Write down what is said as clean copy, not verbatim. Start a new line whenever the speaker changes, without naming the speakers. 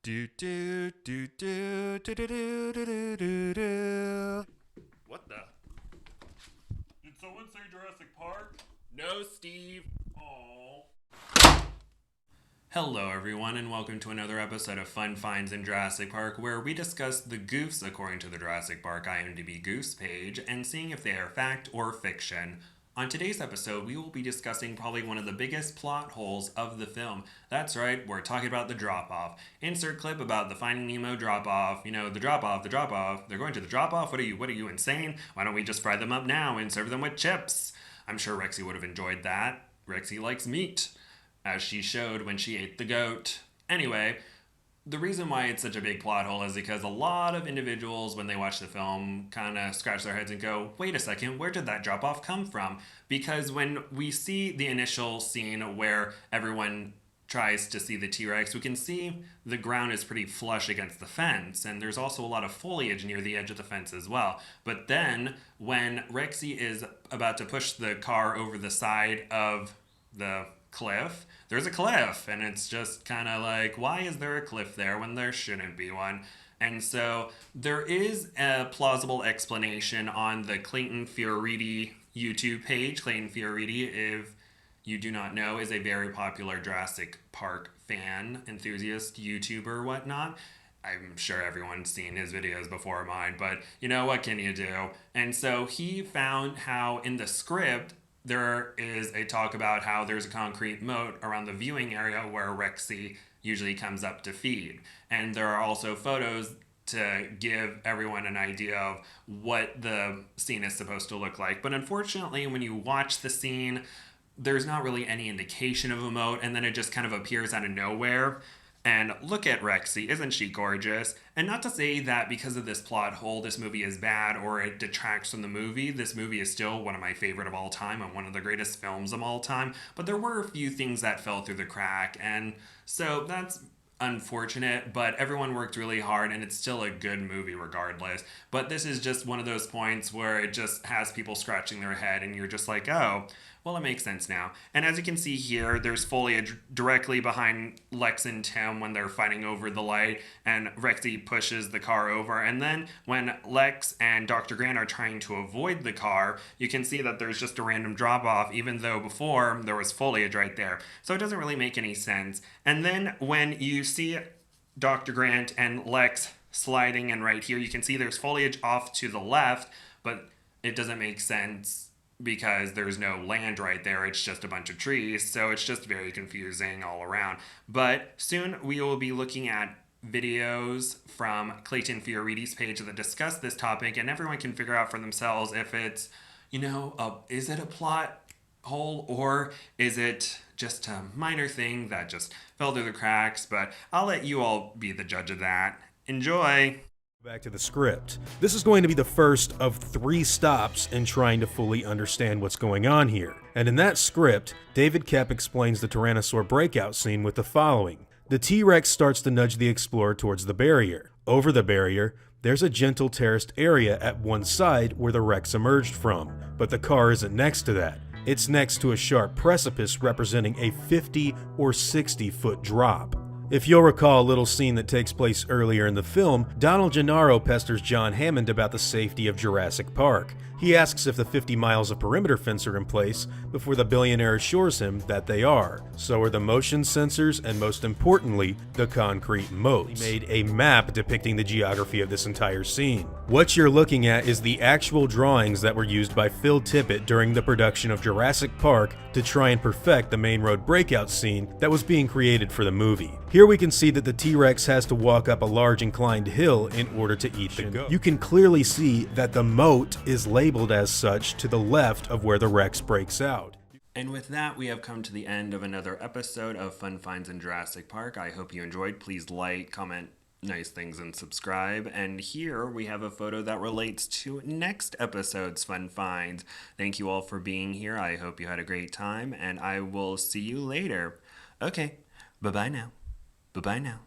Do do do do do do do do do do. What the?
Did someone say Jurassic Park?
No, Steve.
Oh.
Hello, everyone, and welcome to another episode of Fun Finds in Jurassic Park, where we discuss the goofs according to the Jurassic Park IMDb Goofs page and seeing if they are fact or fiction. On today's episode, we will be discussing probably one of the biggest plot holes of the film. That's right, we're talking about the drop-off. Insert clip about the Finding Nemo drop-off. You know, the drop-off. They're going to the drop-off? What are you, insane? Why don't we just fry them up now and serve them with chips? I'm sure Rexy would have enjoyed that. Rexy likes meat, as she showed when she ate the goat. Anyway, the reason why it's such a big plot hole is because a lot of individuals, when they watch the film, kind of scratch their heads and go, wait a second, where did that drop-off come from? Because when we see the initial scene where everyone tries to see the T-Rex, we can see the ground is pretty flush against the fence, and there's also a lot of foliage near the edge of the fence as well. But then, when Rexy is about to push the car over the side of the cliff, there's a cliff, and it's just kind of like, why is there a cliff there when there shouldn't be one? And so there is a plausible explanation on the Clayton Fioriti YouTube page. Clayton Fioriti, if you do not know, is a very popular Jurassic Park fan, enthusiast, YouTuber, whatnot. I'm sure everyone's seen his videos before mine, but you know, what can you do? And so he found how in the script, there is a talk about how there's a concrete moat around the viewing area where Rexy usually comes up to feed. And there are also photos to give everyone an idea of what the scene is supposed to look like. But unfortunately, when you watch the scene, there's not really any indication of a moat, and then it just kind of appears out of nowhere. And look at Rexy, isn't she gorgeous? And not to say that because of this plot hole, this movie is bad or it detracts from the movie. This movie is still one of my favorite of all time and one of the greatest films of all time. But there were a few things that fell through the crack. And so that's unfortunate, but everyone worked really hard and it's still a good movie regardless. But this is just one of those points where it just has people scratching their head and you're just like, oh, well, it makes sense now. And as you can see here, there's foliage directly behind Lex and Tim when they're fighting over the light, and Rexy pushes the car over. And then when Lex and Dr. Grant are trying to avoid the car, you can see that there's just a random drop-off, even though before there was foliage right there. So it doesn't really make any sense. And then when you see Dr. Grant and Lex sliding, and right here you can see there's foliage off to the left, but it doesn't make sense because there's no land right there. It's just a bunch of trees. So it's just very confusing all around. But soon we will be looking at videos from Clayton Fioriti's page that discuss this topic, and everyone can figure out for themselves if it's, is it a plot hole or is it just a minor thing that just fell through the cracks? But I'll let you all be the judge of that. Enjoy!
Back to the script. This is going to be the first of 3 stops in trying to fully understand what's going on here. And in that script, David Koepp explains the Tyrannosaur breakout scene with the following. The T-Rex starts to nudge the explorer towards the barrier. Over the barrier, there's a gentle terraced area at one side where the Rex emerged from, but the car isn't next to that. It's next to a sharp precipice representing a 50 or 60 foot drop. If you'll recall a little scene that takes place earlier in the film, Donald Gennaro pesters John Hammond about the safety of Jurassic Park. He asks if the 50 miles of perimeter fence are in place before the billionaire assures him that they are. So are the motion sensors and, most importantly, the concrete moats. He made a map depicting the geography of this entire scene. What you're looking at is the actual drawings that were used by Phil Tippett during the production of Jurassic Park to try and perfect the main road breakout scene that was being created for the movie. Here we can see that the T-Rex has to walk up a large inclined hill in order to eat the goat. You can clearly see that the moat is labeled as such to the left of where the Rex breaks out.
And with that, we have come to the end of another episode of Fun Finds in Jurassic Park. I hope you enjoyed. Please like, comment nice things, and subscribe. And here we have a photo that relates to next episode's Fun Finds. Thank you all for being here. I hope you had a great time, and I will see you later. Okay, bye-bye now. Bye-bye now.